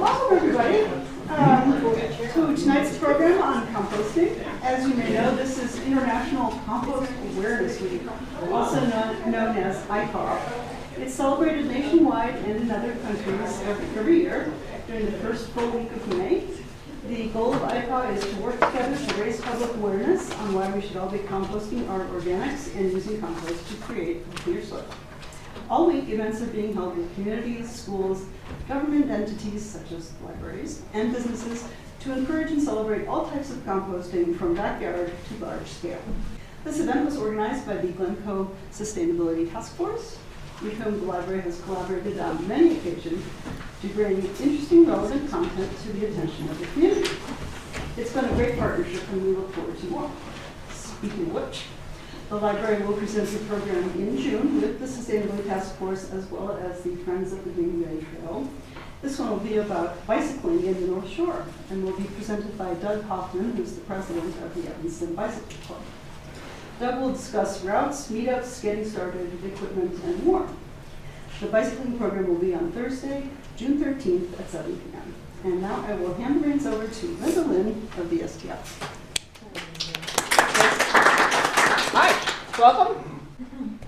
Welcome everybody to tonight's program on composting. As you may know, this is International Compost Awareness Week, also known as ICOP. It's celebrated nationwide and in other countries every year during the first full week of May. The goal of ICOP is to work together to raise public awareness on why we should all be composting our organics and using compost to create a cleaner soil. All week, events are being held in communities, schools, government entities such as libraries, and businesses to encourage and celebrate all types of composting from backyard to large scale. This event was organized by the Glencoe Sustainability Task Force, with whom the library has collaborated on many occasions to bring interesting, relevant content to the attention of the community. It's been a great partnership and we look forward to more. Speaking of which, the library will present the program in June with the Sustainability Task Force as well as the Friends of the Green Bay Trail. This one will be about bicycling in the North Shore and will be presented by Doug Hoffman, who's the president of the Evanston Bicycle Club. Doug will discuss routes, meetups, getting started, equipment, and more. The bicycling program will be on Thursday, June 13th at 7 p.m. And now I will hand the reins over to Linda Lynn of the STF. Hi, welcome.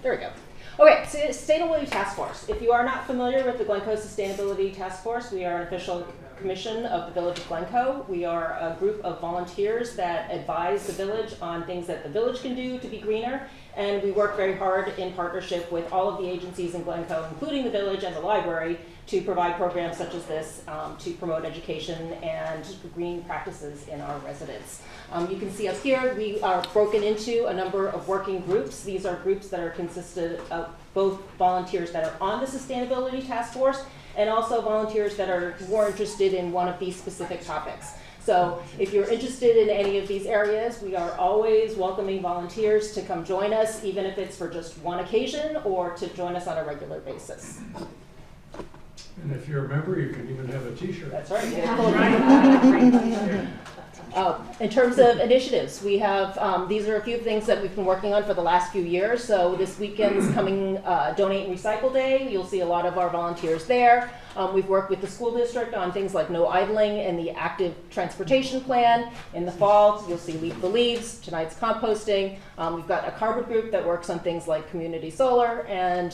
There we go. Okay, Sustainability Task Force. If you are not familiar with the Glencoe Sustainability Task Force, we are an official commission of the Village of Glencoe. We are a group of volunteers that advise the village on things that the village can do to be greener, and we work very hard in partnership with all of the agencies in Glencoe, including the village and the library, to provide programs such as this to promote education and green practices in our residents. You can see up here, we are broken into a number of working groups. These are groups that are consisted of both volunteers that are on the Sustainability Task Force and also volunteers that are more interested in one of these specific topics. So if you're interested in any of these areas, we are always welcoming volunteers to come join us, even if it's for just one occasion or to join us on a regular basis. And if you're a member, you can even have a t-shirt. That's right. In terms of initiatives, we have, these are a few things that we've been working on for the last few years. So this weekend's coming Donate and Recycle Day. You'll see a lot of our volunteers there. We've worked with the school district on things like no idling and the active transportation plan. In the fall, you'll see Leave the Leaves, tonight's composting. We've got a carbon group that works on things like community solar, and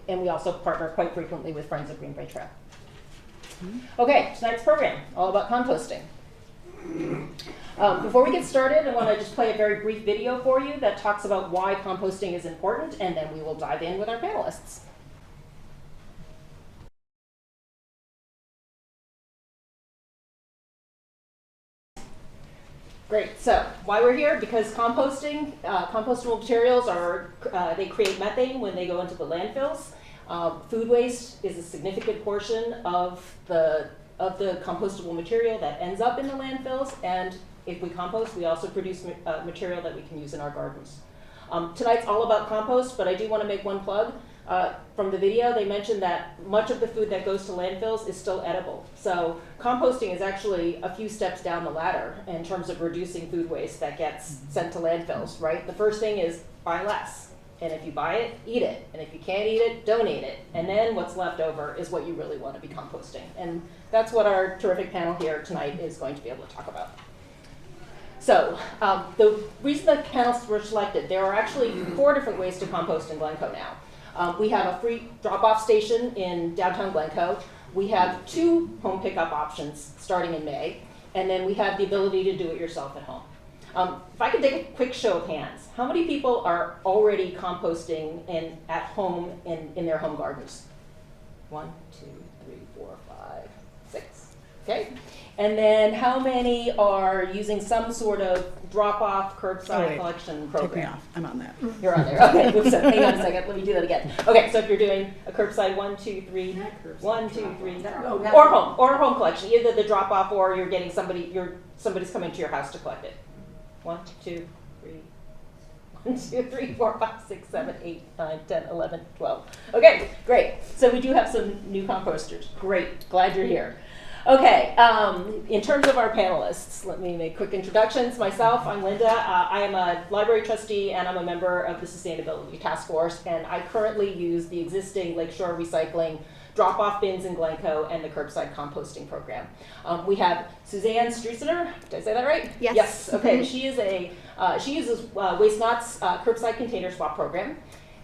we also partner quite frequently with Friends of Green Bay Trail. Okay, tonight's program, all about composting. Before we get started, I want to just play a very brief video for you that talks about why composting is important, and then we will dive in with our panelists. Great, so why we're here, because composting, compostable materials are, they create methane when they go into the landfills. Food waste is a significant portion of the compostable material that ends up in the landfills, and if we compost, we also produce material that we can use in our gardens. Tonight's all about compost, but I do want to make one plug. From the video, they mentioned that much of the food that goes to landfills is still edible. So composting is actually a few steps down the ladder in terms of reducing food waste that gets sent to landfills, right? The first thing is buy less. And if you buy it, eat it. And if you can't eat it, donate it. And then what's left over is what you really want to be composting. And that's what our terrific panel here tonight is going to be able to talk about. So the reason the panelists were selected, there are actually 4 different ways to compost in Glencoe now. We have a free drop-off station in downtown Glencoe. We have 2 home pickup options starting in May. And then we have the ability to do it yourself at home. If I could take a quick show of hands, how many people are already composting at home in their home gardens? 1, 2, 3, 4, 5, 6. Okay. And then how many are using some sort of drop-off curbside collection program? Take me off. I'm on that. You're on there. Okay. Oops, hang on a second. Let me do that again. Okay. So if you're doing a curbside 1, 2, 3, 1, 2, 3, or home collection, either the drop-off or you're getting somebody's coming to your house to collect it. 1, 2, 3. 1, 2, 3, 4, 5, 6, 7, 8, 9, 10, 11, 12. Okay, great. So we do have some new composters. Great. Glad you're here. Okay, in terms of our panelists, let me make quick introductions. Myself, I'm Linda. I am a library trustee and I'm a member of the Sustainability Task Force, and I currently use the existing Lakeshore Recycling drop-off bins in Glencoe and the curbside composting program. We have Suzanne Streesener. Did I say that right? Yes. Yes. Okay. She uses Waste Not's curbside container swap program.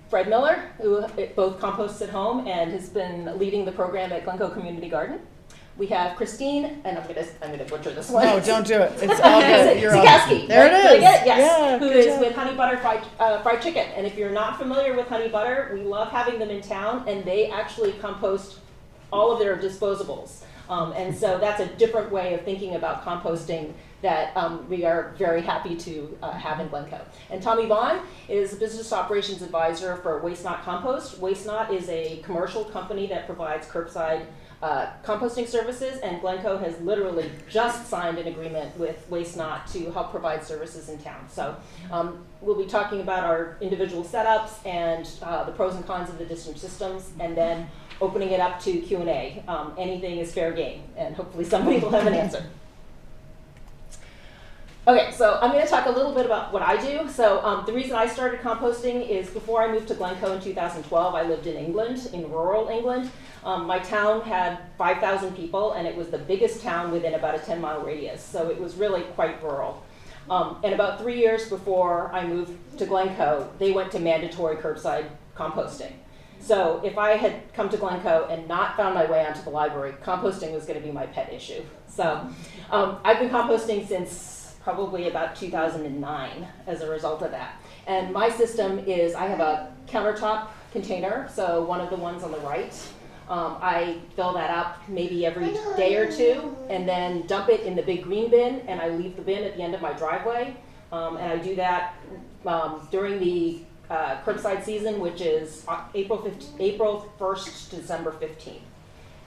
Fred Miller, who both composts at home and has been leading the program at Glencoe Community Garden. We have Christine, and I'm gonna butcher this one. No, don't do it. It's all good. You're on. Sikowski. There Did I it is. get it? Yes. Yeah, Who good is job. with Honey Butter Fried Chicken. And if you're not familiar with Honey Butter, we love having them in town, and they actually compost all of their disposables. And so that's a different way of thinking about composting that we are very happy to have in Glencoe. And Tommy Vaughn is a business operations advisor for Waste Not Compost. Waste Not is a commercial company that provides curbside composting services, and Glencoe has literally just signed an agreement with Waste Not to help provide services in town. So we'll be talking about our individual setups and the pros and cons of the different systems, and then opening it up to Q&A. Anything is fair game, and hopefully somebody will have an answer. Okay, so I'm going to talk a little bit about what I do. So the reason I started composting is before I moved to Glencoe in 2012, I lived in England, in rural England. My town had 5,000 people, and it was the biggest town within about a 10-mile radius. So it was really quite rural. And about 3 years before I moved to Glencoe, they went to mandatory curbside composting. So if I had come to Glencoe and not found my way onto the library, composting was going to be my pet issue. So I've been composting since probably about 2009 as a result of that. And my system is I have a countertop container, so one of the ones on the right. I fill that up maybe every day or two and then dump it in the big green bin, and I leave the bin at the end of my driveway. And I do that during the curbside season, which is April 1st to December 15th.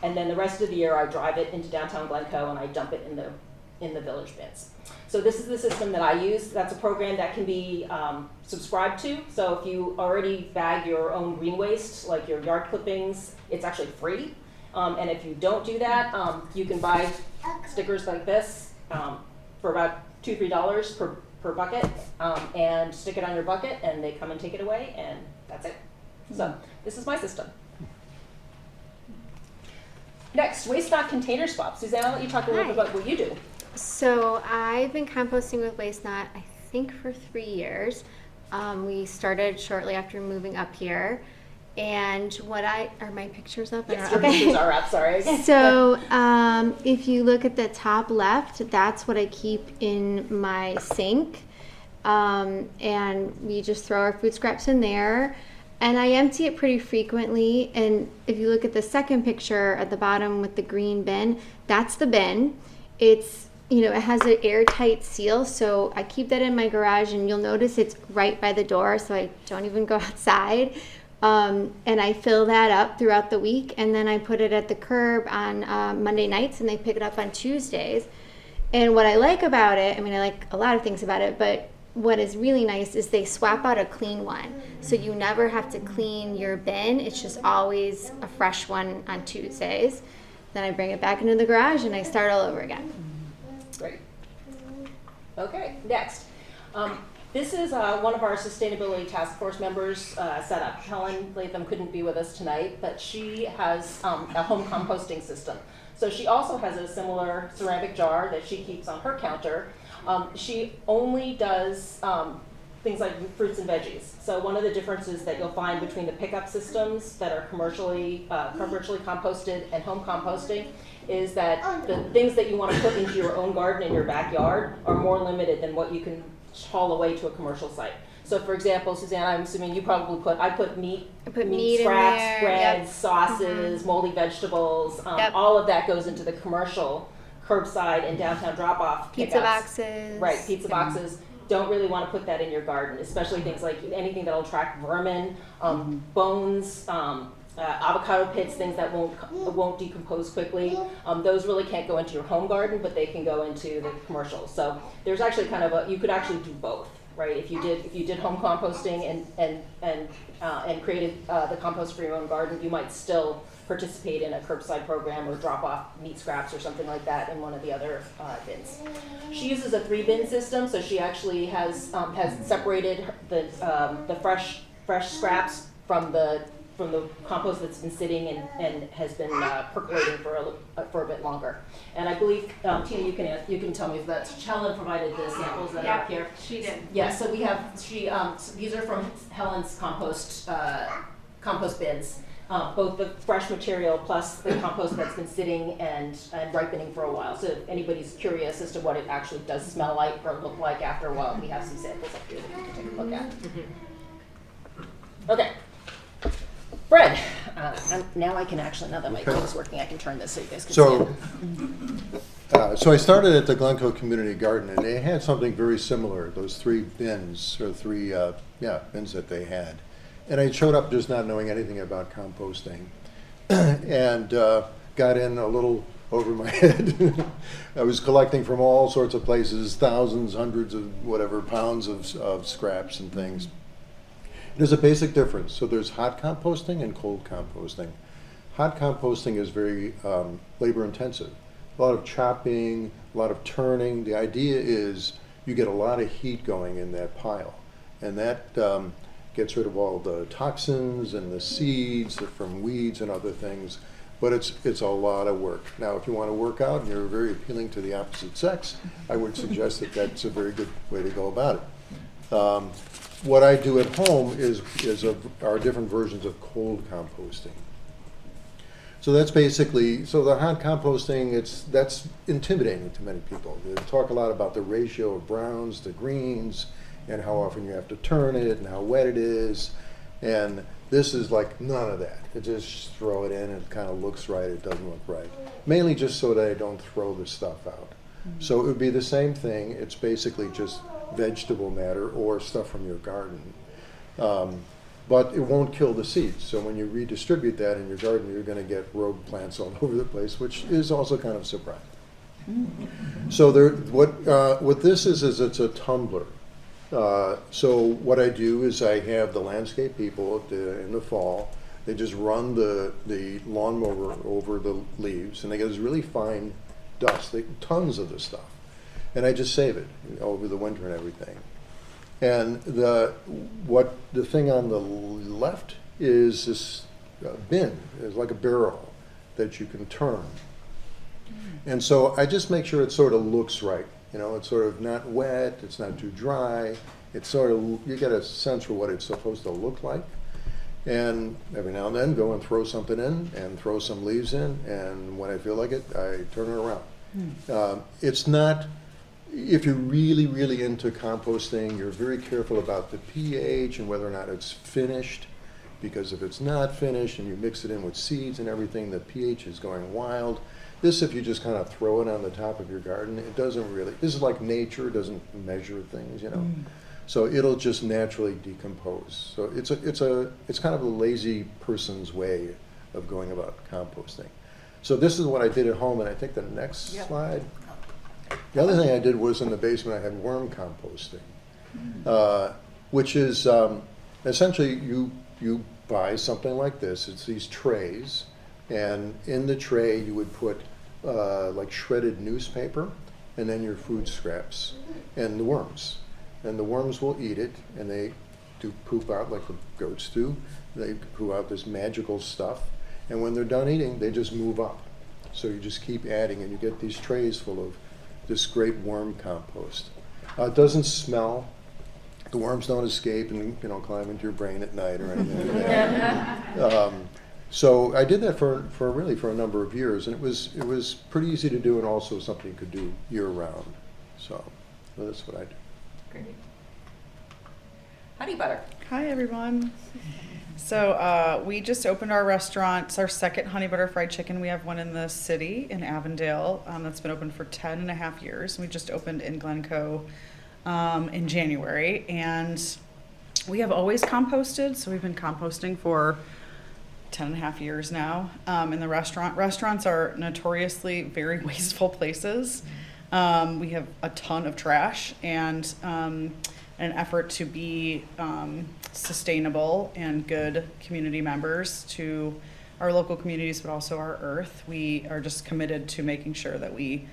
And then the rest of the year I drive it into downtown Glencoe and I dump it in the village bins. So this is the system that I use. That's a program that can be subscribed to. So if you already bag your own green waste, like your yard clippings, it's actually free. And if you don't do that, you can buy stickers like this for about $2-3 per bucket, and stick it on your bucket, and they come and take it away, and that's it. So this is my system. Next, Waste Not container swap. Suzanne, I'll let you talk a little bit about what you do. So I've been composting with Waste Not, I think, for 3 years. We started shortly after moving up here. And are my pictures up? Yes, your pictures are up, sorry. So if you look at the top left, that's what I keep in my sink. And we just throw our food scraps in there. And I empty it pretty frequently. And if you look at the second picture at the bottom with the green bin, that's the bin. It's, it has an airtight seal, so I keep that in my garage, and you'll notice it's right by the door, so I don't even go outside. And I fill that up throughout the week, and then I put it at the curb on Monday nights, and they pick it up on Tuesdays. And what I like about it, I like a lot of things about it, but what is really nice is they swap out a clean one. So you never have to clean your bin. It's just always a fresh one on Tuesdays. Then I bring it back into the garage and I start all over again. Great. Okay, next. This is one of our sustainability task force members set up. Helen Latham couldn't be with us tonight, but she has a home composting system. So she also has a similar ceramic jar that she keeps on her counter. She only does things like fruits and veggies. So one of the differences that you'll find between the pickup systems that are commercially composted and home composting is that the things that you want to put into your own garden in your backyard are more limited than what you can haul away to a commercial site. So for example, Suzanne, I'm assuming you probably I put meat scraps, in there, breads, sauces, moldy vegetables, all of that goes into the commercial curbside and downtown drop-off Pizza pickups. boxes. Right, pizza boxes. Don't really want to put that in your garden, especially things like anything that'll attract vermin, bones, avocado pits, things that won't decompose quickly. Those really can't go into your home garden, but they can go into the commercial. So there's actually you could actually do both, right? If you did home composting and created the compost for your own garden, you might still participate in a curbside program or drop off meat scraps or something like that in one of the other bins. She uses a 3-bin system, so she actually has separated the fresh scraps from the the compost that's been sitting and has been percolating for a bit longer. And I believe, Tina, you can tell me if that's, Helen provided the samples that are up here. She did. Yeah, so we have, these are from Helen's compost bins. Both the fresh material plus the compost that's been sitting and ripening for a while. So if anybody's curious as to what it actually does smell like or look like after a while, we have some samples up here that you can take a look at. Okay. Fred, now I can actually, now that my thing is working, I can turn this so you guys can see it. So I started at the Glencoe Community Garden, and they had something very similar, those 3 bins, or 3 bins that they had. And I showed up just not knowing anything about composting, and got in a little over my head. I was collecting from all sorts of places, thousands, hundreds of whatever pounds of scraps and things. There's a basic difference. So there's hot composting and cold composting. Hot composting is very labor intensive. A lot of chopping, a lot of turning. The idea is you get a lot of heat going in that pile, and that gets rid of all the toxins and the seeds from weeds and other things. But it's a lot of work. Now, if you want to work out and you're very appealing to the opposite sex, I would suggest that that's a very good way to go about it. What I do at home are different versions of cold composting. So that's basically, so the hot composting, that's intimidating to many people. They talk a lot about the ratio of browns to greens and how often you have to turn it and how wet it is. And this is like none of that. You just throw it in and it kind of looks right, it doesn't look right. Mainly just so that I don't throw the stuff out. So it would be the same thing. It's basically just vegetable matter or stuff from your garden. But it won't kill the seeds. So when you redistribute that in your garden, you're going to get rogue plants all over the place, which is also kind of surprising. So what this is it's a tumbler. So what I do is I have the landscape people in the fall. They just run the lawnmower over the leaves, and they get this really fine dust, tons of this stuff. And I just save it over the winter and everything. And the thing on the left is this bin. It's like a barrel that you can turn. And so I just make sure it sort of looks right. You know, it's sort of not wet, it's not too dry. It's sort of, you get a sense for what it's supposed to look like. And every now and then go and throw something in and throw some leaves in, and when I feel like it, I turn it around. It's not, if you're really, really into composting, you're very careful about the pH and whether or not it's finished, because if it's not finished and you mix it in with seeds and everything, the pH is going wild. This, if you just kind of throw it on the top of your garden, it doesn't really, this is like nature, doesn't measure things, you know. So it'll just naturally decompose. So it's kind of a lazy person's way of going about composting. So this is what I did at home, and I think the next slide. The other thing I did was in the basement I had worm composting, which is essentially you buy something like this. It's these trays, and in the tray you would put like shredded newspaper, and then your food scraps and the worms. And the worms will eat it, and they do poop out like the goats do. They poo out this magical stuff, and when they're done eating, they just move up. So you just keep adding, and you get these trays full of this great worm compost. It doesn't smell. The worms don't escape and climb into your brain at night or anything like that. So I did that for a number of years, and it was pretty easy to do, and also something you could do year round. So that's what I do. Great. Honey butter. Hi, everyone. So we just opened our restaurant. It's our second honey butter fried chicken. We have one in the city in Avondale that's been open for 10 and a half years. We just opened in Glencoe in January. And we have always composted. So we've been composting for 10 and a half years now in the restaurant. Restaurants are notoriously very wasteful places. We have a ton of trash, and an effort to be sustainable and good community members to our local communities, but also our earth. We are just committed to making sure that we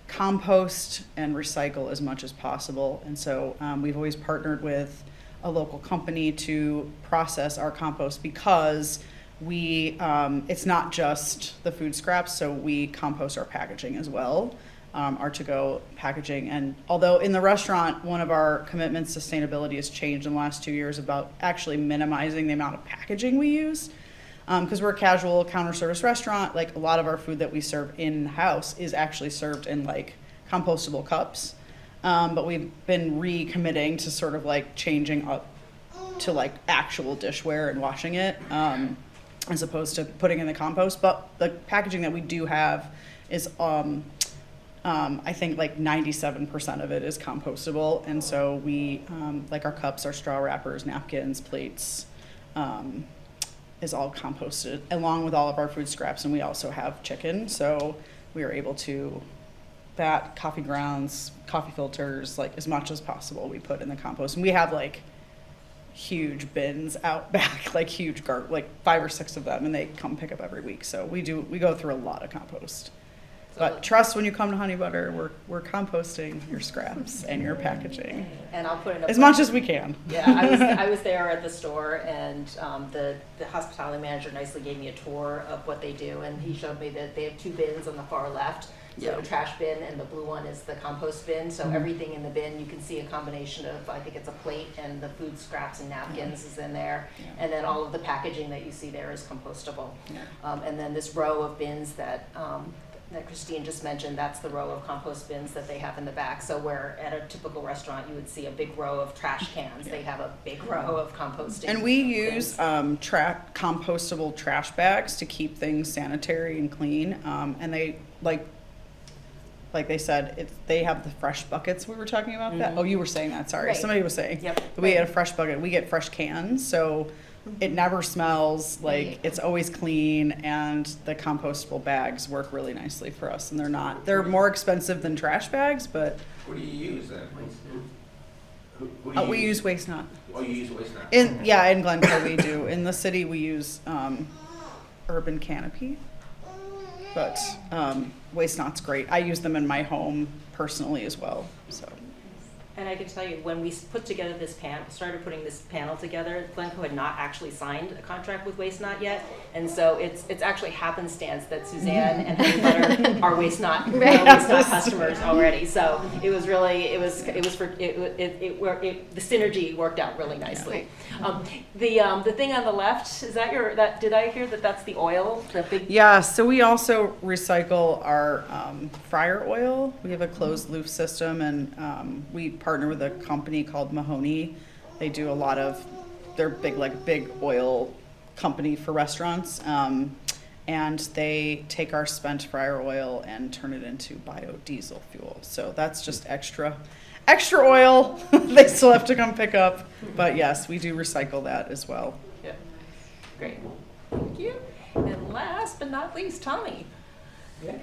compost and recycle as much as possible. And so we've always partnered with a local company to process our compost, because it's not just the food scraps, so we compost our packaging as well, our to-go packaging. And although in the restaurant, one of our commitments, sustainability, has changed in the last 2 years about actually minimizing the amount of packaging we use. Because we're a casual counter service restaurant, like a lot of our food that we serve in-house is actually served in like compostable cups. But we've been recommitting to sort of like changing up to like actual dishware and washing it, as opposed to putting in the compost. But the packaging that we do have is, I think like 97% of it is compostable. And so we, like our cups, our straw wrappers, napkins, plates, is all composted along with all of our food scraps. And we also have chicken. So we are able to, that, coffee grounds, coffee filters, like as much as possible we put in the compost. And we have like huge bins out back, like huge like 5 or 6 of them, and they come pick up every week. So we go through a lot of compost. But trust, when you come to Honey Butter, we're composting your scraps and your packaging. And I'll put it up as much as we can. Yeah, I was there at the store, and the hospitality manager nicely gave me a tour of what they do, and he showed me that they have 2 bins on the far left. So the trash bin, and the blue one is the compost bin. So everything in the bin, you can see a combination of, I think it's a plate, and the food scraps and napkins is in there. Yeah. And then all of the packaging that you see there is compostable. Yeah. And then this row of bins that Christine just mentioned, that's the row of compost bins that they have in the back. So where at a typical restaurant you would see a big row of trash cans, they have a big row of composting. And we use bins. compostable trash bags to keep things sanitary and clean. And they like they said, they have the fresh buckets. We were talking about that. Oh, you were saying that. Sorry, Right. Somebody was saying. Yep. We get a fresh bucket. We get fresh cans, so it never smells. Like it's always clean, and the compostable bags work really nicely for us. And they're more expensive than trash bags, but What do you use then? Who do you we use Waste Not. Oh, you use Waste Not? In Glencoe we do. In the city we use Urban Canopy. But Waste Not's great. I use them in my home personally as well. So. And I can tell you, when we started putting this panel together, Glencoe had not actually signed a contract with Waste Not yet, and so it's actually happenstance that Suzanne and Honey Butter are Waste Not customers already. So it was really the synergy worked out really nicely. The thing on the left, is that did I hear that's the oil, the big? Yeah. So we also recycle our fryer oil. We have a closed loop system, and we partner with a company called Mahoney. They do they're big oil company for restaurants. And they take our spent fryer oil and turn it into biodiesel fuel. So that's just extra oil they still have to come pick up. But yes, we do recycle that as well. Yeah. Great. Thank you. And last but not least, Tommy.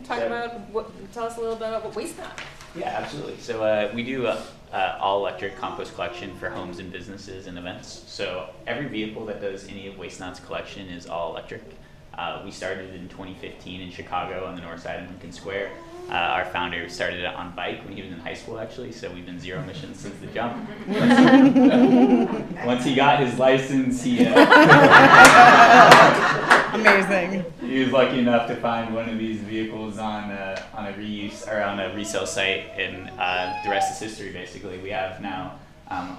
Tell us a little bit about Waste Not. Yeah, absolutely. So we do all-electric compost collection for homes and businesses and events. So every vehicle that does any of Waste Not's collection is all electric. We started in 2015 in Chicago on the north side of Lincoln Square. Our founder started it on bike when he was in high school, actually, so we've been zero emissions since the jump. Once he got his license, he Amazing. He was lucky enough to find one of these vehicles on a reuse or on a resale site, and the rest is history. Basically, we have now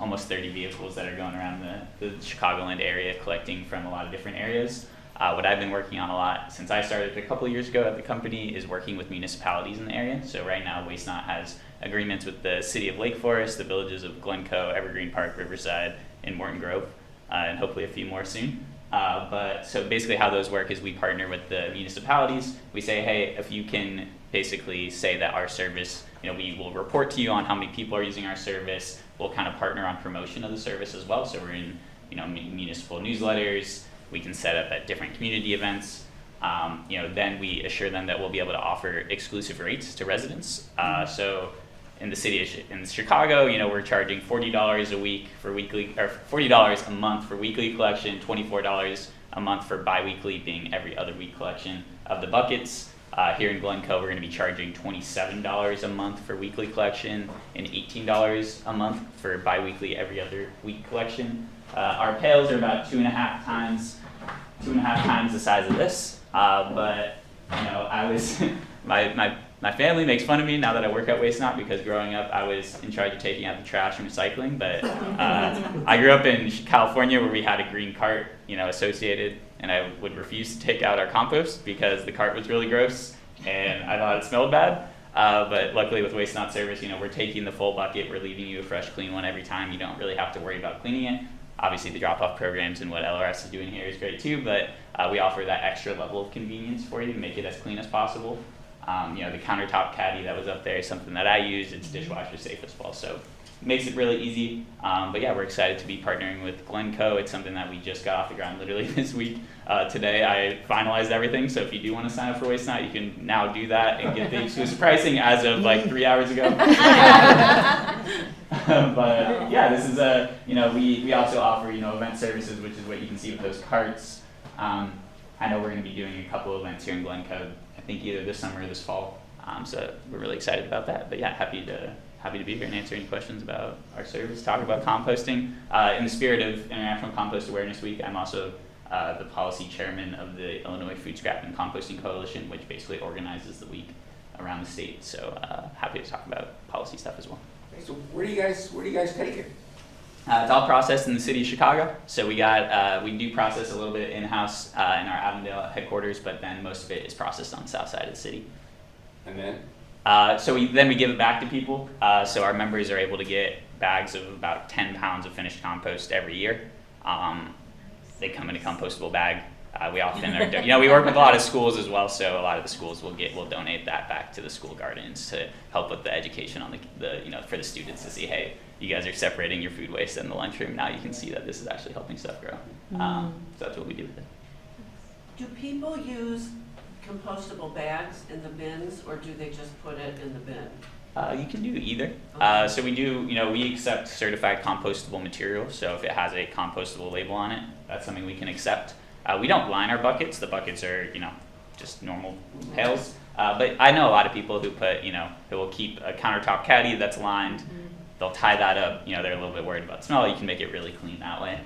almost 30 vehicles that are going around the Chicagoland area, collecting from a lot of different areas. What I've been working on a lot since I started a couple of years ago at the company is working with municipalities in the area. So right now, Waste Not has agreements with the city of Lake Forest, the villages of Glencoe, Evergreen Park, Riverside, and Morton Grove, and hopefully a few more soon. But so basically how those work is we partner with the municipalities. We say, hey, if you can basically say that our service, we will report to you on how many people are using our service. We'll kind of partner on promotion of the service as well. So we're in, municipal newsletters. We can set up at different community events. Then we assure them that we'll be able to offer exclusive rates to residents. So in the city in Chicago, we're charging $40 a week for weekly, or $40 a month for weekly collection, $24 a month for biweekly, being every other week collection of the buckets. Here in Glencoe, we're going to be charging $27 a month for weekly collection and $18 a month for biweekly, every other week collection. Our pails are about 2.5 times 2.5 times the size of this. But you know, I was my family makes fun of me now that I work at Waste Not, because growing up I was in charge of taking out the trash and recycling. But I grew up in California where we had a green cart, you know, associated, and I would refuse to take out our compost because the cart was really gross and I thought it smelled bad. But luckily with Waste Not service, you know, we're taking the full bucket, we're leaving you a fresh, clean one every time. You don't really have to worry about cleaning it. Obviously the drop-off programs and what LRS is doing here is great too, but we offer that extra level of convenience for you to make it as clean as possible. You know, the countertop caddy that was up there is something that I use. It's dishwasher safe as well, so it makes it really easy. But yeah, we're excited to be partnering with Glencoe. It's something that we just got off the ground literally this week. Today I finalized everything, so if you do want to sign up for Waste Not, you can now do that and get the exclusive pricing as of like 3 hours ago. But yeah, this is a, you know, we also offer, you know, event services, which is what you can see with those carts. I know we're going to be doing a couple of events here in Glencoe, I think either this summer or this fall. So we're really excited about that. But yeah, happy to be here and answer any questions about our service, talk about composting. In the spirit of International Compost Awareness Week, I'm also the policy chairman of the Illinois Food Scrap and Composting Coalition, which basically organizes the week around the state. So happy to talk about policy stuff as well. So where do you guys take it? It's all processed in the city of Chicago. So we do process a little bit in-house in our Avondale headquarters, but then most of it is processed on the south side of the city. And then? So we give it back to people. So our members are able to get bags of about 10 pounds of finished compost every year. They come in a compostable bag. We often are, you know, we work with a lot of schools as well, so a lot of the schools will donate that back to the school gardens to help with the education on the you know, for the students to see, hey, you guys are separating your food waste in the lunchroom. Now you can see that this is actually helping stuff grow. So that's what we do with it. Do people use compostable bags in the bins, or do they just put it in the bin? You can do either. Okay. So we do, you know, we accept certified compostable material. So if it has a compostable label on it, that's something we can accept. We don't line our buckets. The buckets are, you know, just normal pails. But I know a lot of people who put, you know, who will keep a countertop caddy that's lined. They'll tie that up. You know, they're a little bit worried about smell. You can make it really clean that way.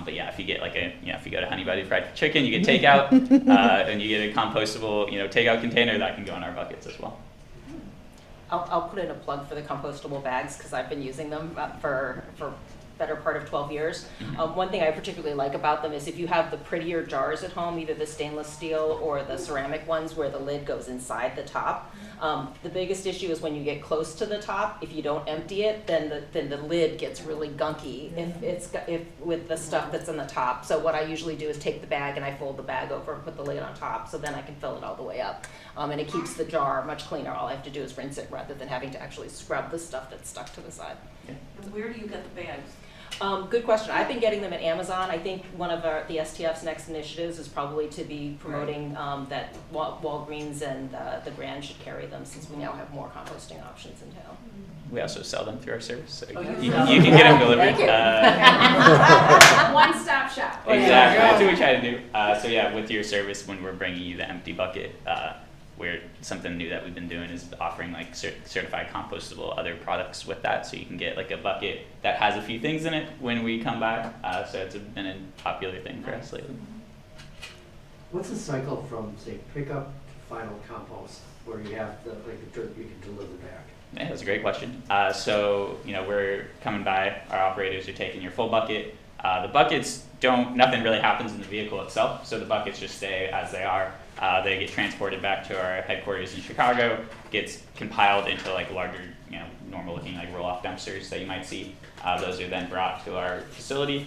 But yeah, if you get if you go to Honey Buddy Fried Chicken, you get takeout, and you get a compostable, you know, takeout container that can go in our buckets as well. I'll put in a plug for the compostable bags because I've been using them for better part of 12 years. One thing I particularly like about them is if you have the prettier jars at home, either the stainless steel or the ceramic ones where the lid goes inside the top. The biggest issue is when you get close to the top, if you don't empty it, then the lid gets really gunky if with the stuff that's in the top. So what I usually do is take the bag and I fold the bag over and put the lid on top, so then I can fill it all the way up. And it keeps the jar much cleaner. All I have to do is rinse it rather than having to actually scrub the stuff that's stuck to the side. And where do you get the bags? Good question. I've been getting them at Amazon. I think one of the STF's next initiatives is probably to be promoting that Walgreens and the Grand should carry them, since we now have more composting options in town. We also sell them through our service, so Oh, you sell can get them delivered. Thank you. One-stop shop. Exactly, that's what we try to do. So yeah, with your service, when we're bringing you the empty bucket, something new that we've been doing is offering like certified compostable other products with that, so you can get like a bucket that has a few things in it when we come back. So it's been a popular thing for us lately. What's the cycle from, say, pickup to final compost, where you have the dirt you can deliver back? Yeah, that's a great question. So, you know, we're coming by, our operators are taking your full bucket. The buckets nothing really happens in the vehicle itself, so the buckets just stay as they are. They get transported back to our headquarters in Chicago, gets compiled into like larger, you know, normal looking like roll-off dumpsters that you might see. Those are then brought to our facility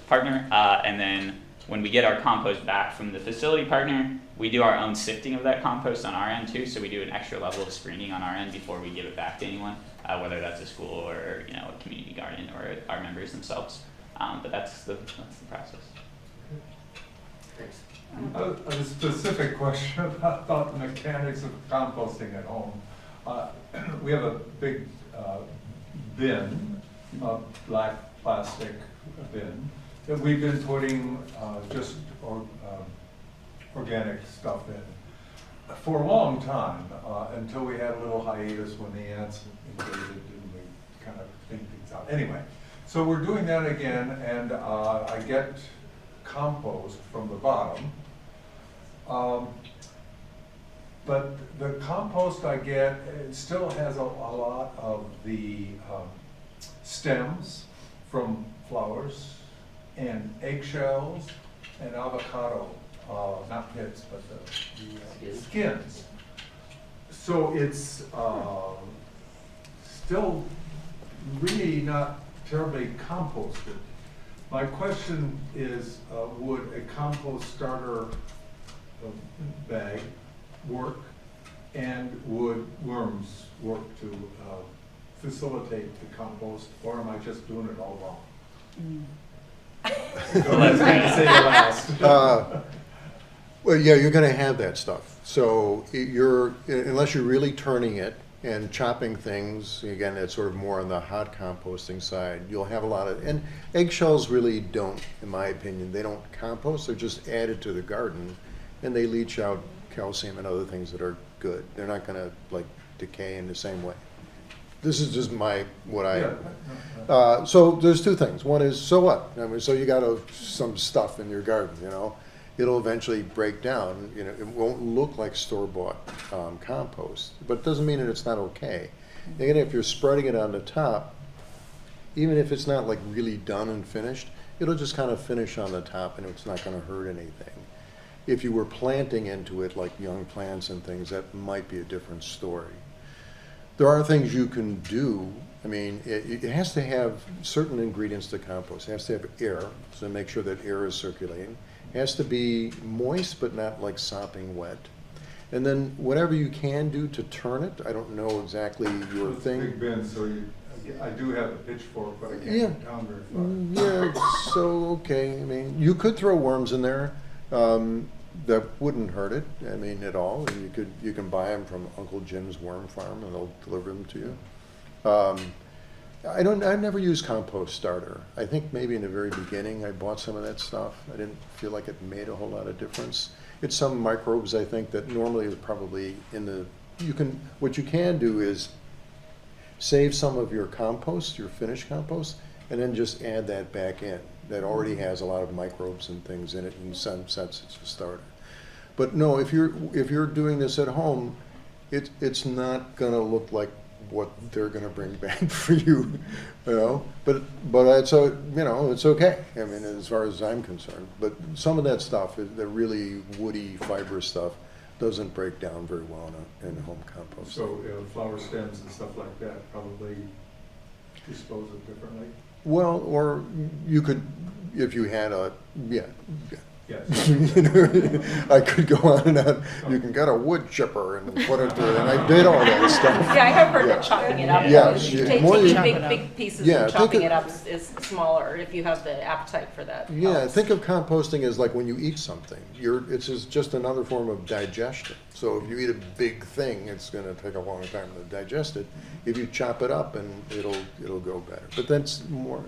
partner, and then when we get our compost back from the facility partner, we do our own sifting of that compost on our end too, so we do an extra level of screening on our end before we give it back to anyone, whether that's a school or, you know, a community garden or our members themselves. But that's the process. Thanks. A specific question about the mechanics of composting at home. We have a big bin, a black plastic bin, that we've been putting just organic stuff in for a long time, until we had a little hiatus when the ants invaded and we kind of cleaned things out. Anyway, so we're doing that again, and I get compost from the bottom. But the compost I get, it still has a lot of the stems from flowers and eggshells and avocado, not pits, but the skins. So it's still really not terribly composted. My question is, would a compost starter bag work, and would worms work to facilitate the compost, or am I just doing it all wrong? Let's say the last. Well, yeah, you're going to have that stuff. So unless you're really turning it and chopping things, again, it's sort of more on the hot composting side, you'll have a lot of, and eggshells really don't, in my opinion, they don't compost, they're just added to the garden, and they leach out calcium and other things that are good. They're not going to like decay in the same way. This is just so there's two things. One is, so what? I mean, so you got some stuff in your garden, you know, it'll eventually break down. You know, it won't look like store-bought compost, but it doesn't mean that it's not okay. Again, if you're spreading it on the top, even if it's not like really done and finished, it'll just kind of finish on the top, and it's not going to hurt anything. If you were planting into it like young plants and things, that might be a different story. There are things you can do. I mean, it has to have certain ingredients to compost. It has to have air, so make sure that air is circulating. It has to be moist, but not like sopping wet. And then whatever you can do to turn it, I don't know exactly your It's thing. big bin, so I do have a pitchfork, but I can't Yeah. get down very far. Yeah, so, okay, I mean, you could throw worms in there. That wouldn't hurt it, I mean, at all. And you can buy them from Uncle Jim's Worm Farm, and they'll deliver them to you. I've never used compost starter. I think maybe in the very beginning I bought some of that stuff. I didn't feel like it made a whole lot of difference. It's some microbes, I think, that normally is probably in the, what you can do is save some of your compost, your finished compost, and then just add that back in. That already has a lot of microbes and things in it. In some sense, it's a starter. But no, if you're doing this at home, it's not going to look like what they're going to bring back for you, you know. But it's it's okay. I mean, as far as I'm concerned. But some of that stuff, the really woody, fibrous stuff, doesn't break down very well in home compost. So flower stems and stuff like that probably dispose of differently. Well, or you could, if you had Yes. You know, I could go on and on. You can get a wood chipper and put it there, and I did all that stuff. Yeah, I have heard Yeah. that chopping it up. Yes, Taking more big pieces Yeah, and think chopping of- it up is smaller if you have the appetite for that. Yeah, helps. think of composting as like when you eat something. It's just another form of digestion. So if you eat a big thing, it's going to take a long time to digest it. If you chop it up, and it'll go better. But that's more.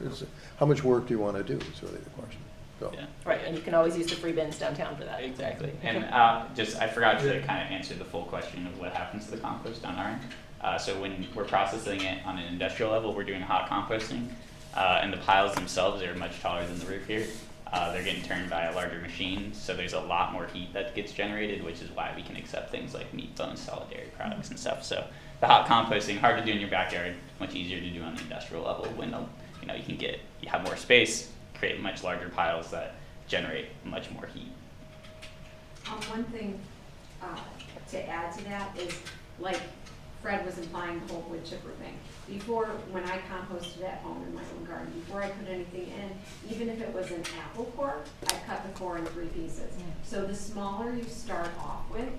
How much work do you want to do? Is really the question. So. Yeah. Right, and you can always use the free bins downtown for that. Exactly. And I forgot to kind of answer the full question of what happens to the compost on our end. So when we're processing it on an industrial level, we're doing hot composting, and the piles themselves are much taller than the roof here. They're getting turned by a larger machine, so there's a lot more heat that gets generated, which is why we can accept things like meat, bones, solid dairy products and stuff. So the hot composting, hard to do in your backyard, much easier to do on the industrial level when you have more space, create much larger piles that generate much more heat. One thing to add to that is, like Fred was implying, the whole wood chipper thing. Before, when I composted at home in my own garden, before I put anything in, even if it was an apple core, I cut the core in 3 pieces. So the smaller you start off with,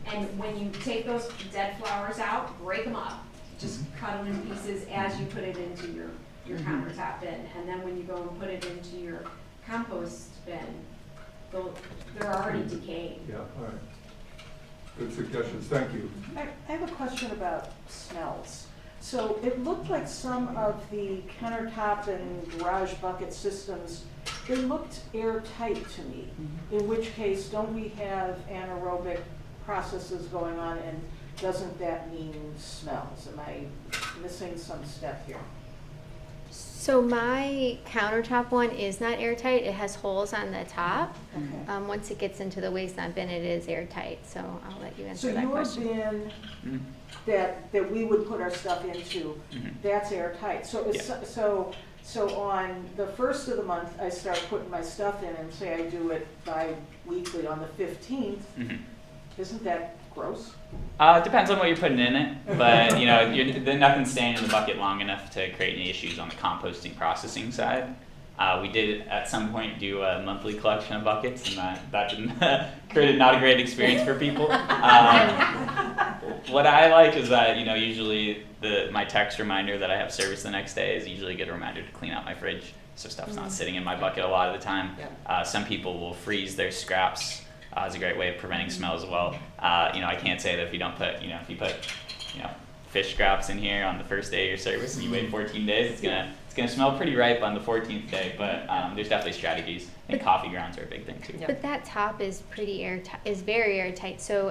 and when you take those dead flowers out, break them up. Just cut them in pieces as you put it into your countertop bin. And then when you go and put it into your compost bin, they're already decaying. Yeah, all right. Good suggestions, thank you. I have a question about smells. So it looked like some of the countertop and garage bucket systems, they looked airtight to me. In which case, don't we have anaerobic processes going on, and doesn't that mean smells? Am I missing some step here? So my countertop one is not airtight. It has holes on the top. Okay. Once it gets into the waste dump bin, it is airtight. So I'll let you So answer that your question. bin Mhm. that we would put our stuff into, Mhm. that's airtight. So it's, so on the first of the month, I start putting my stuff in, and say I do it bi-weekly on the 15th, Mhm. isn't that gross? It depends on what you're putting in it, but you know, then nothing's staying in the bucket long enough to create any issues on the composting processing side. We did at some point do a monthly collection of buckets, and that didn't created not a great experience for people. What I like is that usually my text reminder that I have service the next day is usually a good reminder to clean out my fridge, so stuff's not sitting in my bucket a lot of the time. Some people will freeze their scraps. Is a great way of preventing smell as well. I can't say that if you don't put, if you put, fish scraps in here on the first day of your service and you wait 14 days, it's gonna smell pretty ripe on the 14th day. But there's definitely strategies. I think coffee grounds are a big thing too. But that top is pretty airtight. Is very airtight. So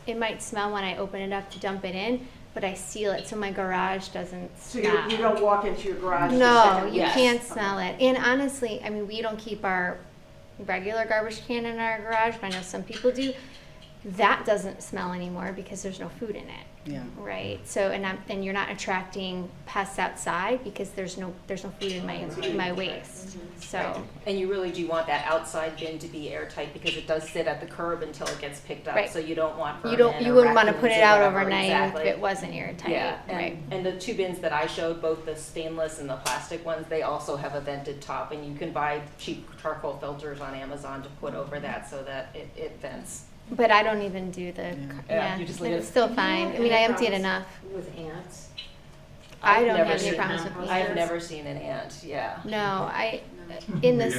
it might smell when I open it up to dump it in, but I seal it so my garage doesn't So smell. you don't walk into your garage the No, second- you Yes. can't smell it. And honestly, I mean, we don't keep our regular garbage can in our garage, but I know some people do. That doesn't smell anymore because there's no food in it. Yeah. Right. So and you're not attracting pests outside because there's no food in my waste. So And you really do want that outside bin to be airtight because it does sit at the curb until it gets picked up. Right. So you don't want you vermin or wouldn't want to put raccoons it or out whatever. overnight Exactly. if it wasn't airtight. Yeah, and, Right. and the two bins that I showed, both the stainless and the plastic ones, they also have a vented top, and you can buy cheap charcoal filters on Amazon to put over that so that it vents. But I don't even do the. Yeah, you just leave it's it. still fine. I mean, I empty it enough. With ants? I I've don't never have any seen- problems with I've ants. never seen an ant. Yeah. No, in this.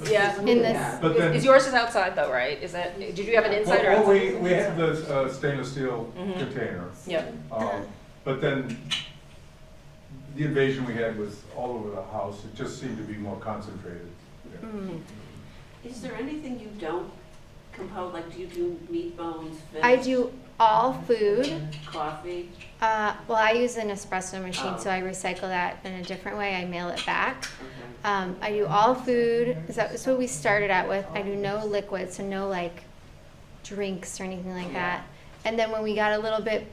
Yeah. In this. But then, Is yours is outside though, right? Is that? Did you have an inside or well, outside? we had the stainless steel Mhm. container. Yep. But then the invasion we had was all over the house. It just seemed to be more concentrated. Mm. Is there anything you don't compose, like do you do meat bones, fish? I do all food. Coffee? Well, I use an espresso machine, Oh. so I recycle that in a different way. I mail it back. Okay. I do all food. That's what we started out with. I do no liquids, so no like drinks or anything like that. And then when we got a little bit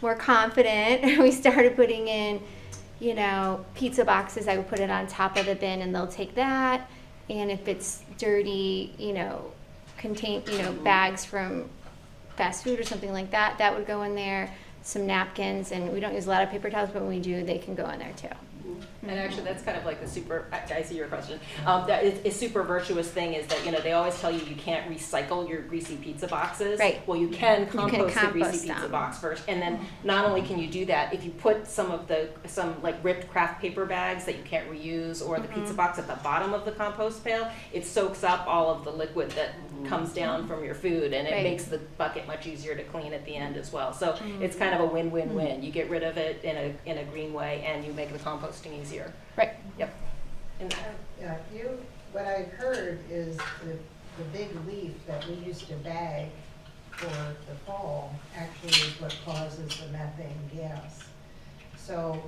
more confident, we started putting in, pizza boxes. I would put it on top of the bin, and they'll take that. And if it's dirty, bags from fast food or something like that, that would go in there. Some napkins, and we don't use a lot of paper towels, but when we do, they can go in there too. And actually, that's kind of like the super. I see your question. That is super virtuous thing is that they always tell you can't recycle your greasy pizza boxes. Right. Well, you can compost the compost greasy pizza them. box first, and then not only can you do that, if you put some like ripped craft paper bags that you can't reuse, or the pizza box at the bottom of the compost pail, it soaks up all of the liquid that comes down from your food, and it Right. makes the bucket much easier to clean at the end as well. So it's kind of a win-win-win. You get rid of it in a green way, and you make the composting easier. Right. Yep. And Yeah, what I've heard is the big leaf that we used to bag for the fall actually is what causes the methane gas. So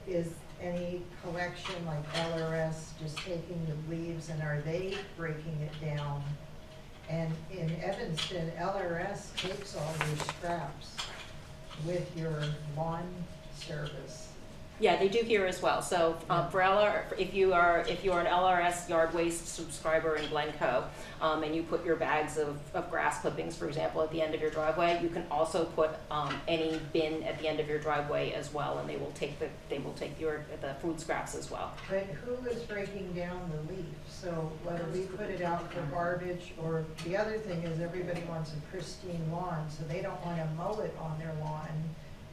is any collection like LRS just taking the leaves and are they breaking it down? And in Evanston, LRS takes all your scraps with your lawn service. yeah, they do here as well. So for if you are an LRS yard waste subscriber in Glencoe, and you put your bags of grass clippings, for example, at the end of your driveway, you can also put any bin at the end of your driveway as well, and they will take the food scraps as well. But who is breaking down the leaf? So whether we put it out for garbage, or the other thing is everybody wants a pristine lawn, so they don't want to mow it on their lawn.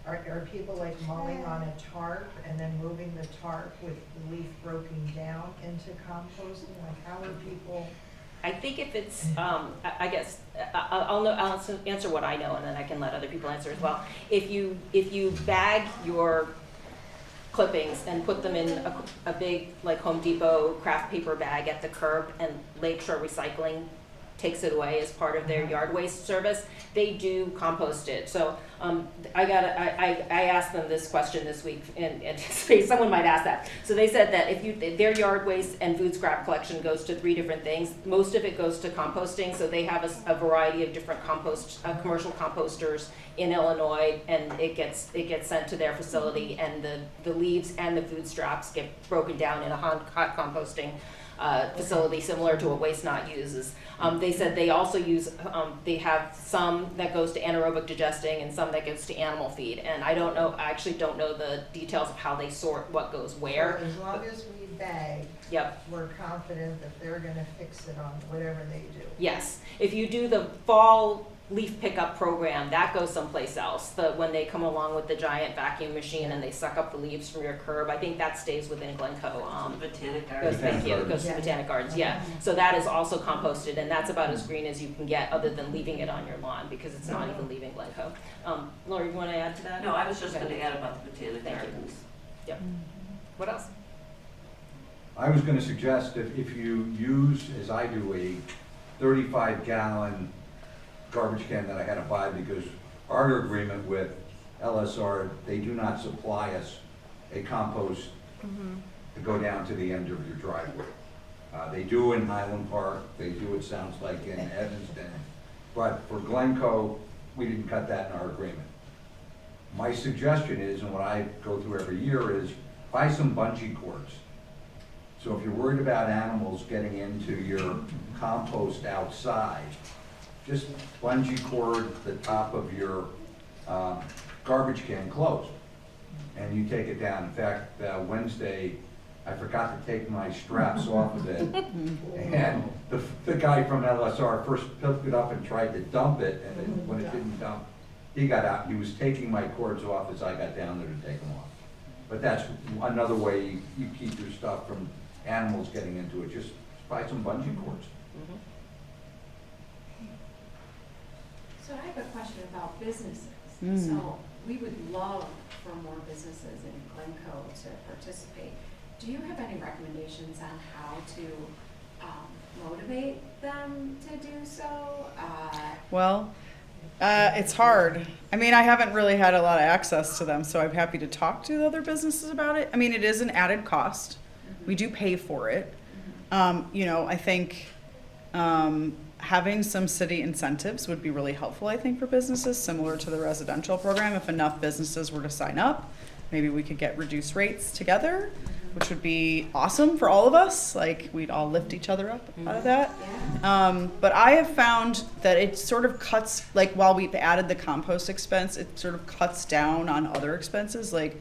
Are people like mowing on a tarp and then moving the tarp with the leaf broken down into composting? Like how are people? I think if it's, I guess, I'll answer what I know, and then I can let other people answer as well. If you bag your clippings and put them in a big like Home Depot craft paper bag at the curb and Lakeshore Recycling takes it away as part of their yard waste service, they do compost it. So I asked them this question this week, and someone might ask that. So they said that if their yard waste and food scrap collection goes to 3 different things. Most of it goes to composting. So they have a variety of different commercial composters in Illinois, and it gets sent to their facility, and the leaves and the food scraps get broken down in a hot composting facility similar to what Waste Not uses. They said they also use, they have some that goes to anaerobic digesting and some that goes to animal feed. And I actually don't know the details of how they sort what goes where. So as long as we bag, Yep. we're confident that they're gonna fix it on whatever they do. Yes. If you do the fall leaf pickup program, that goes someplace else. When they come along with the giant vacuum machine and they suck up the leaves from your curb, I think that stays within Glencoe. Botanic Goes, Gardens. thank you. It goes to Yeah. Botanic Gardens, yeah. So that is also composted, and that's about as green as you can get, other than leaving it on your lawn, because it's not even leaving Glencoe. Lori, you want to add to that? No, I was just Okay. gonna add about the Botanic Thank you. Gardens. Yep. What else? I was gonna suggest if you use, as I do, a 35-gallon garbage can that I had to buy because our agreement with LSR, they do not supply us a compost to go down to the end of your driveway. They do in Highland Park, they do, it sounds like, in Evanston, but for Glencoe, we didn't cut that in our agreement. My suggestion is, and what I go through every year, is buy some bungee cords. So if you're worried about animals getting into your compost outside, just bungee cord the top of your garbage can closed, and you take it down. In fact, Wednesday, I forgot to take my straps off of it, and the guy from LSR first picked it up and tried to dump it, and then when it didn't dump, he got out. He was taking my cords off as I got down there to take them off. But that's another way you keep your stuff from animals getting into it. Just buy some bungee cords. So I have a question about businesses. So we would love for more businesses in Glencoe to participate. Do you have any recommendations on how to motivate them to do so? Well, it's hard. I mean, I haven't really had a lot of access to them, so I'm happy to talk to other businesses about it. I mean, it is an added cost. We do pay for it. I think having some city incentives would be really helpful, I think, for businesses, similar to the residential program. If enough businesses were to sign up, maybe we could get reduced rates together, which would be awesome for all of us. Like, we'd all lift each other up out of that. But I have found that it sort of cuts, like, while we've added the compost expense, it sort of cuts down on other expenses. Like,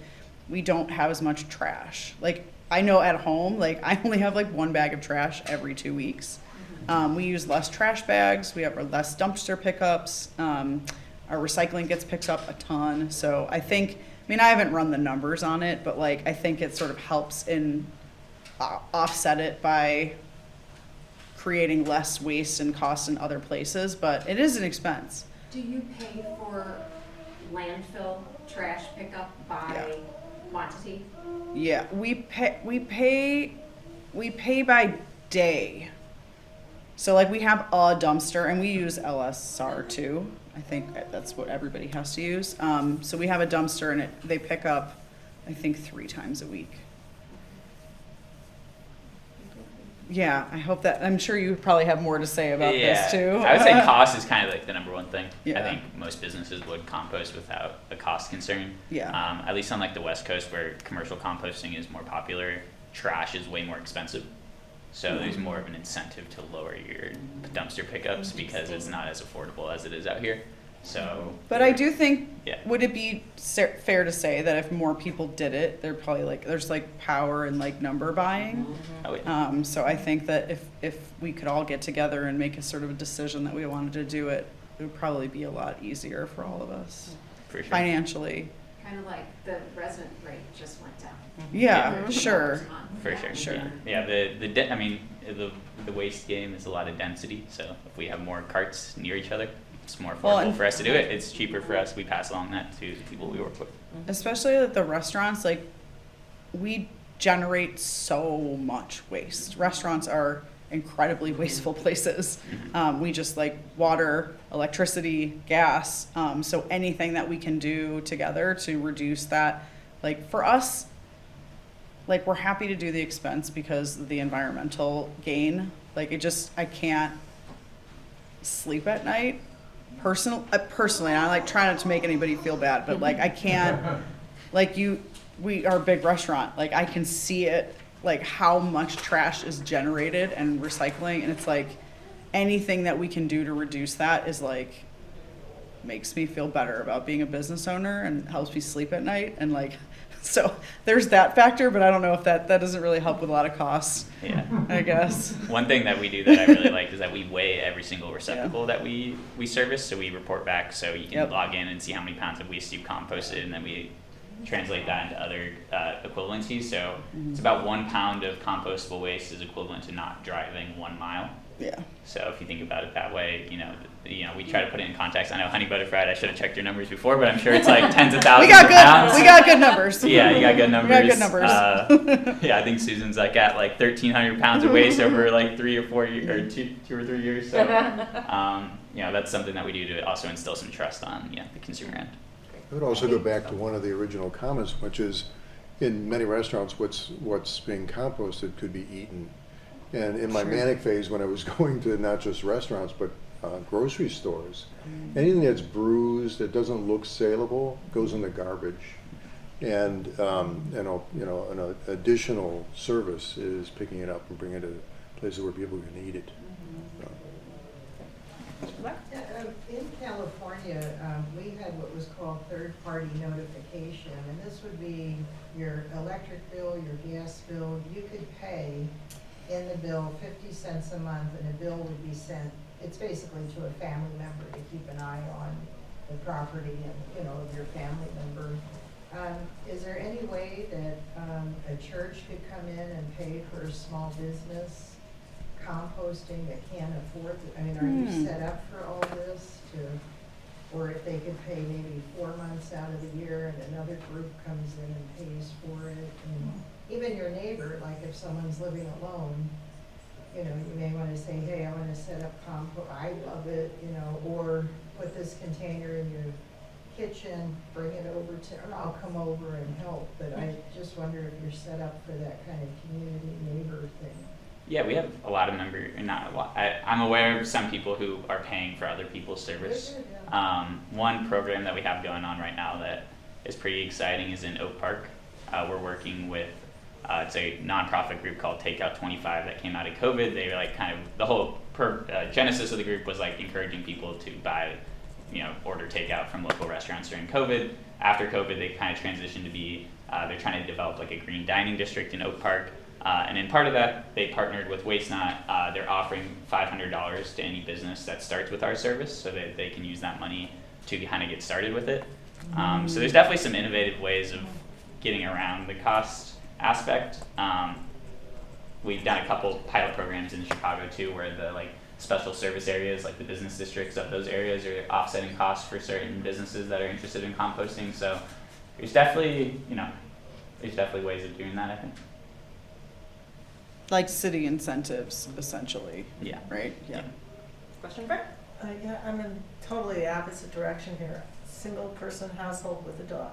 we don't have as much trash. Like, I know at home, like, I only have like 1 bag of trash every 2 weeks. We use less trash bags. We have less dumpster pickups. Our recycling gets picked up a ton. So I I haven't run the numbers on it, but like, I think it sort of helps in offset it by creating less waste and cost in other places, but it is an expense. Do you pay for landfill trash pickup by quantity? Yeah, we pay by day. So like, we have a dumpster, and we use LSR too. I think that's what everybody has to use. So we have a dumpster, and they pick up, I think, 3 times a week. Yeah, I hope that, I'm sure you probably have more to say about this too. I would say cost is kind of like the number one thing. Yeah. I think most businesses would compost without a cost concern. Yeah. At least on like the West Coast, where commercial composting is more popular, trash is way more expensive. So there's more of an incentive to lower your dumpster pickups because it's not as affordable as it is out here. So. But I do think, Yeah. would it be fair to say that if more people did it, they're probably there's like power in like number buying. Oh, yeah. So I think that if we could all get together and make a sort of a decision that we wanted to do it, it would probably be a lot easier for all of us For sure. financially. Kind of like the resident rate just went down. Yeah, sure. For sure. Sure. Yeah. The waste game is a lot of density. So if we have more carts near each other, it's more affordable for us to do it. It's cheaper for us. We pass along that to the people we work with. Especially at the restaurants, like, we generate so much waste. Restaurants are incredibly wasteful places. We just like water, electricity, gas. So anything that we can do together to reduce that, like for us, like we're happy to do the expense because of the environmental gain. Like it just, I can't sleep at night. Personally, I like try not to make anybody feel bad, but like I can't, like we are a big restaurant. Like I can see it, like how much trash is generated and recycling, and it's like anything that we can do to reduce that is like makes me feel better about being a business owner and helps me sleep at night. And like, so there's that factor, but I don't know if that doesn't really help with a lot of costs. Yeah. I guess. One thing that we do that I really like is that we weigh every single receptacle that we service, so we report back, so you can log in and see how many pounds of waste you've composted, and then we translate that into other equivalencies. So it's about 1 pound of compostable waste is equivalent to not driving 1 mile. Yeah. So if you think about it that way, we try to put it in context. I know honey butter fried, I should have checked your numbers before, but I'm sure it's like tens of thousands of pounds. We got good numbers. Yeah, you got good numbers. We got good numbers. Yeah, I think Susan's like at like 1,300 pounds of waste over like 3 or 4 years, or two or 3 years. So, that's something that we do to also instill some trust on the consumer end. I would also go back to one of the original comments, which is in many restaurants, what's being composted could be eaten. And in my manic phase, when I was going to not just restaurants, but grocery stores, anything that's bruised, that doesn't look saleable, goes in the garbage. And an additional service is picking it up and bringing it to places where people can eat it. In California, we had what was called third-party notification, and this would be your electric bill, your gas bill. You could pay in the bill 50 cents a month, and a bill would be sent. It's basically to a family member to keep an eye on the property and your family member. Is there any way that a church could come in and pay for a small business composting that can't afford it? I mean, are you set up for all this or if they could pay maybe 4 months out of the year and another group comes in and pays for it? And even your neighbor, like if someone's living alone, you may want to say, hey, I want to set up compost. I love it, or put this container in your kitchen, bring it over and I'll come over and help. But I just wonder if you're set up for that kind of community neighbor thing. Yeah, we have a lot of I'm aware of some people who are paying for other people's service. One program that we have going on right now that is pretty exciting is in Oak Park. We're working with it's a nonprofit group called Takeout 25 that came out of COVID. They were like the whole genesis of the group was like encouraging people to buy, order takeout from local restaurants during COVID. After COVID, they kind of transitioned to be, they're trying to develop like a green dining district in Oak Park. And in part of that, they partnered with Waste Not. They're offering $500 to any business that starts with our service so that they can use that money to kind of get started with it. So there's definitely some innovative ways of getting around the cost aspect. We've done a couple pilot programs in Chicago too, where the special service areas, like the business districts of those areas, are offsetting costs for certain businesses that are interested in composting. So there's definitely ways of doing that, I think. Like city incentives, essentially. Yeah. Right? Yeah. Question, Fred? Yeah, I'm in totally the opposite direction here. Single person household with a dog.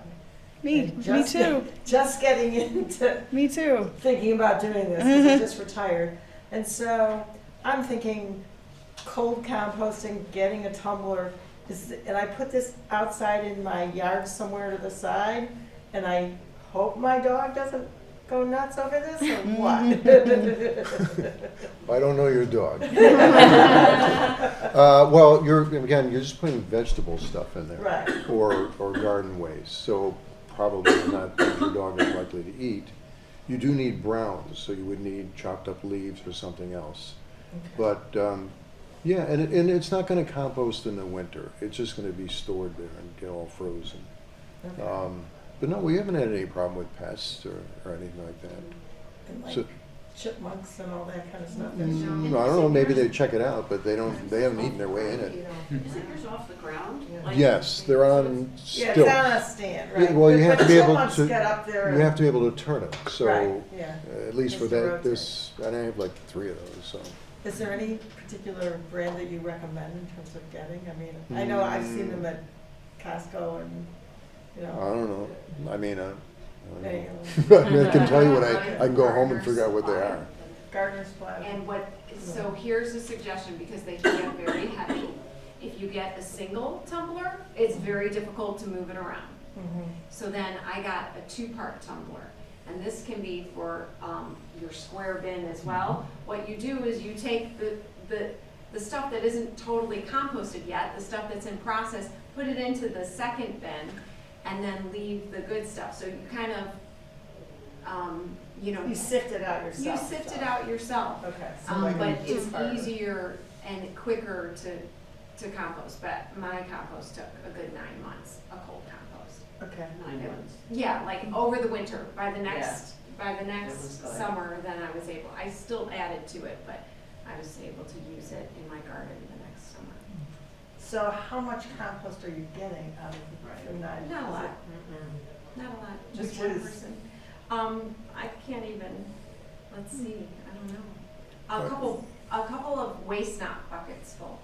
Me too. Just getting into Me too. thinking about doing this because I just retired. And so I'm thinking cold composting, getting a tumbler, and I put this outside in my yard somewhere to the side, and I hope my dog doesn't go nuts over this or what? I don't know your dog. Well, you're just putting vegetable stuff in there. Right. Or garden waste, so probably not things your dog is likely to eat. You do need browns, so you would need chopped up leaves or something else. Okay. But and it's not going to compost in the winter. It's just going to be stored there and get all frozen. Okay. But no, we haven't had any problem with pests or anything like that. And chipmunks and all that kind of stuff. I don't know, maybe they check it out, but they haven't eaten their way in it. Is yours off the ground? Yes, they're on stilts. Yeah, it's on a stand, right? Well, you have to be able to. Get up there you have to be able to turn it. So right, yeah. at least for this, and I have 3 of those. So Is there any particular brand that you recommend in terms of getting? I mean, I know I've seen them at Costco and, you I know. don't know, I mean, I Hey, don't know. I can tell you what I can go home and figure out what they are. Gardener's Plaza. And so here's a suggestion, because they can get very heavy. If you get a single tumbler, it's very difficult to move it around. Mhm. So then I got a 2-part tumbler, and this can be for your square bin as well. What you do is you take the stuff that isn't totally composted yet, the stuff that's in process, put it into the second bin, and then leave the good stuff. So you kind of, You sift it out you yourself. sift it out yourself. Okay. So like But a it's two-part. easier and quicker to compost. But my compost took a good 9 months, a cold compost. Okay. 9 months. Yeah, like over the winter. By the Yeah. next It was good. summer, then I was able. I still added to it, but I was able to use it in my garden the next summer. So how much compost are you getting out of the 9? Not a Is lot. it- Not a lot. Which Just one is- person. I can't even. Let's see. I don't know. A couple of waste knot buckets full.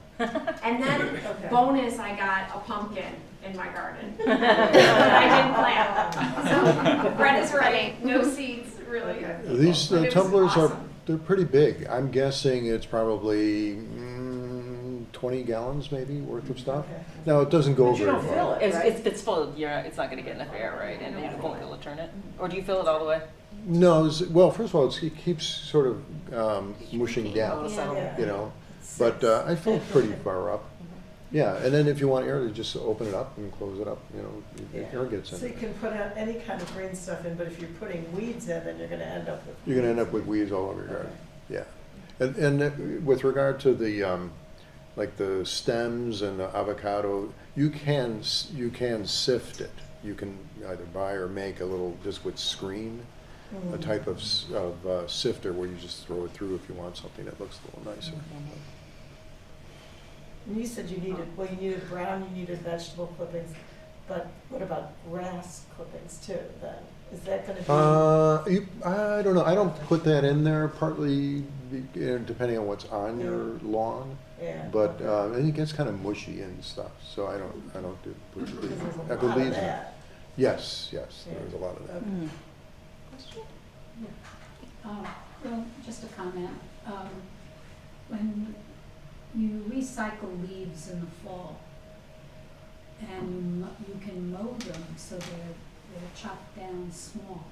And then Okay. bonus, I got a pumpkin in my garden that I didn't plant. So bread is ready, no seeds, really. Okay. These But it was tumblers awesome. they're pretty big. I'm guessing it's probably 20 gallons maybe worth of stuff. Okay. Now, it doesn't go But you very don't far. fill it, If right? if it's full, it's not gonna get enough air, right? And you won't be able to turn it? Or do you fill it all the way? No, well, first of all, it keeps sort of mushing down, Yeah. you know. But I fill it pretty far up. Yeah, and then if you want air, you just open it up and close it up, you know, Yeah. air gets So you in. can put out any kind of green stuff in, but if you're putting weeds in, then you're gonna end up with. You're gonna end up with weeds all over your garden, yeah. And with regard to the, like the stems and the avocado, you can sift it. You can either buy or make a little, just with screen, a type of sifter where you just throw it through if you want something that looks a little nicer. And you said you needed brown, you needed vegetable clippings, but what about grass clippings too, then? Is that gonna be? I don't know, I don't put that in there partly depending on what's on your lawn. Yeah. But it gets kind of mushy and stuff, so I don't do. Because there's a I lot believe of in- that. Yes, there's a lot of that. Okay. Well, just a comment. When you recycle leaves in the fall, and you can mow them so they're chopped down small.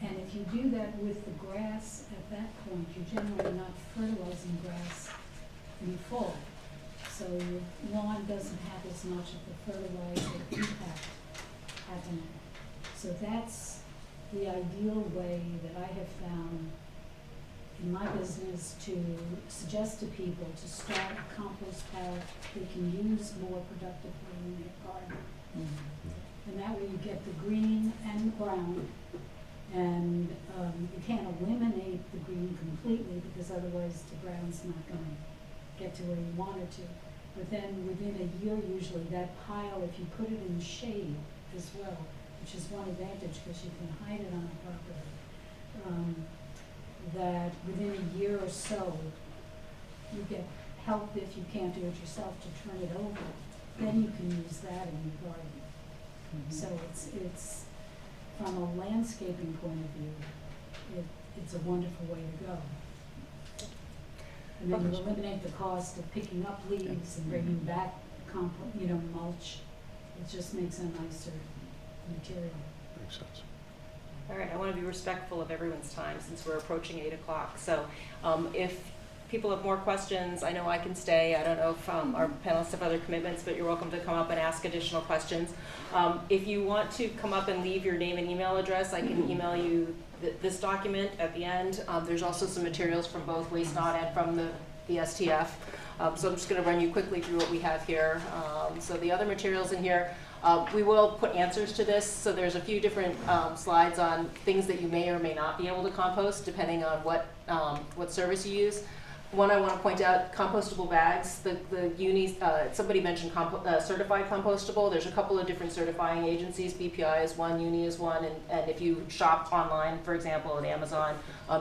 And if you do that with the grass at that point, you're generally not fertilizing grass in the fall. So your lawn doesn't have as much of the fertilizer impact happening. So that's the ideal way that I have found in my business to suggest to people to start a compost pile they can use more productively in their garden. And that way you get the green and the brown. And you can't eliminate the green completely because otherwise the brown's not going to get to where you want it to. But then within a year, usually that pile, if you put it in shade as well, which is one advantage because you can hide it on the property, that within a year or so, you get help if you can't do it yourself to turn it over. Then you can use that in your garden. So it's from a landscaping point of view, it's a wonderful way to go. And then you eliminate the cost of picking up leaves and bringing back mulch. It just makes a nicer material. Makes sense. All right, I want to be respectful of everyone's time since we're approaching 8 o'clock. So if people have more questions, I know I can stay. I don't know if our panelists have other commitments, but you're welcome to come up and ask additional questions. If you want to come up and leave your name and email address, I can email you this document at the end. There's also some materials from both Waste Not and from the STF. So I'm just going to run you quickly through what we have here. So the other materials in here, we will put answers to this. So there's a few different slides on things that you may or may not be able to compost depending on what service you use. One I want to point out, compostable bags, the unis, somebody mentioned certified compostable. There's a couple of different certifying agencies. BPI is one, Uni is one, and if you shop online, for example, at Amazon,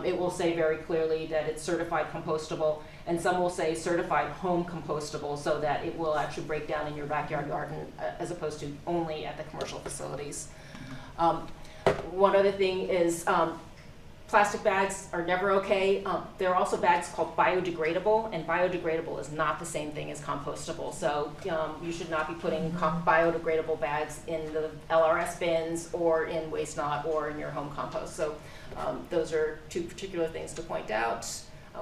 it will say very clearly that it's certified compostable, and some will say certified home compostable, so that it will actually break down in your backyard garden as opposed to only at the commercial facilities. One other thing is, plastic bags are never okay. There are also bags called biodegradable, and biodegradable is not the same thing as compostable. So you should not be putting biodegradable bags in the LRS bins or in waste not or in your home compost. So those are two particular things to point out.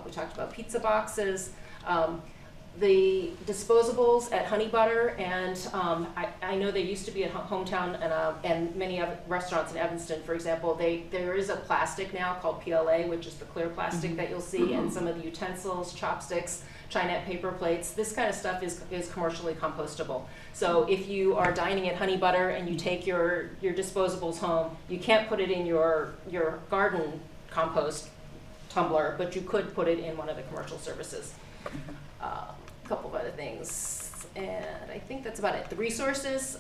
We talked about pizza boxes. The disposables at Honey Butter, and I know they used to be at Hometown and many other restaurants in Evanston, for example. There is a plastic now called PLA, which is the clear plastic that you'll see, and some of the utensils, chopsticks, Chinette paper plates. This kind of stuff is commercially compostable. So if you are dining at Honey Butter and you take your disposables home, you can't put it in your garden compost tumbler, but you could put it in one of the commercial services. Couple of other things, and I think that's about it. The resources,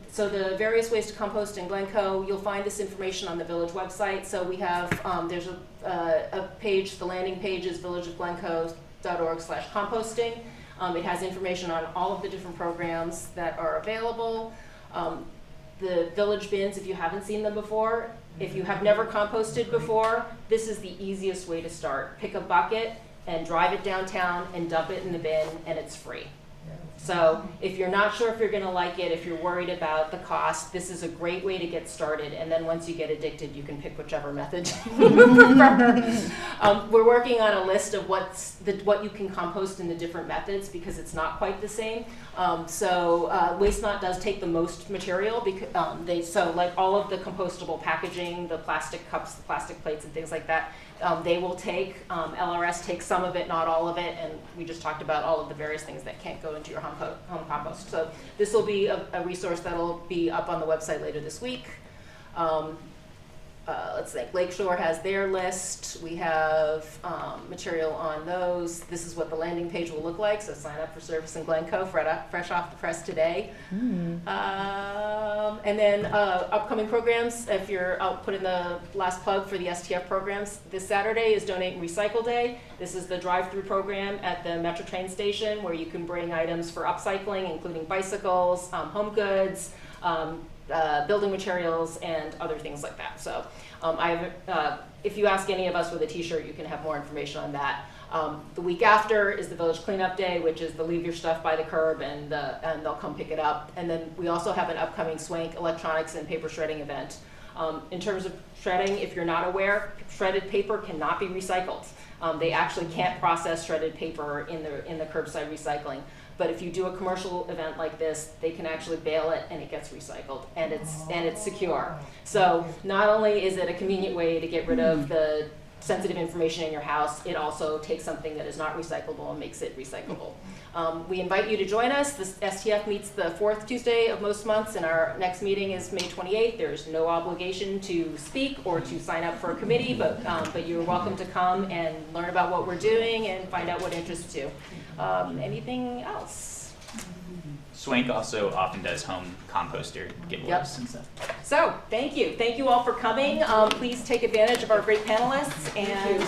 so the various ways to compost in Glencoe, you'll find this information on the village website. So we have, there's a page, the landing page is villageofglencoe.org/composting. It has information on all of the different programs that are available. The village bins, if you haven't seen them before, if you have never composted before, this is the easiest way to start. Pick a bucket and drive it downtown and dump it in the bin, and it's free. So if you're not sure if you're gonna like it, if you're worried about the cost, this is a great way to get started, and then once you get addicted, you can pick whichever method you prefer. We're working on a list of what you can compost in the different methods, because it's not quite the same. Waste Not does take the most material, because so like all of the compostable packaging, the plastic cups, the plastic plates, and things like that, they will take. LRS takes some of it, not all of it, and we just talked about all of the various things that can't go into your home compost. So this will be a resource that will be up on the website later this week. Let's think, Lakeshore has their list. We have material on those. This is what the landing page will look like, so sign up for service in Glencoe, fresh off the press today. And then upcoming programs, I'll put in the last plug for the STF programs. This Saturday is Donate and Recycle Day. This is the drive-through program at the Metro train station where you can bring items for upcycling, including bicycles, home goods, building materials, and other things like that. So if you ask any of us with a t-shirt, you can have more information on that. The week after is the Village Cleanup Day, which is the leave your stuff by the curb and they'll come pick it up. And then we also have an upcoming Swank electronics and paper shredding event. In terms of shredding, if you're not aware, shredded paper cannot be recycled. They actually can't process shredded paper in the curbside recycling. But if you do a commercial event like this, they can actually bale it and it gets recycled, and it's secure. So not only is it a convenient way to get rid of the sensitive information in your house, it also takes something that is not recyclable and makes it recyclable. We invite you to join us. The STF meets the fourth Tuesday of most months, and our next meeting is May 28th. There's no obligation to speak or to sign up for a committee, but you're welcome to come and learn about what we're doing and find out what interests you. Anything else? Swank also often does home composter giveaways and stuff. So thank you all for coming. Please take advantage of our great panelists, and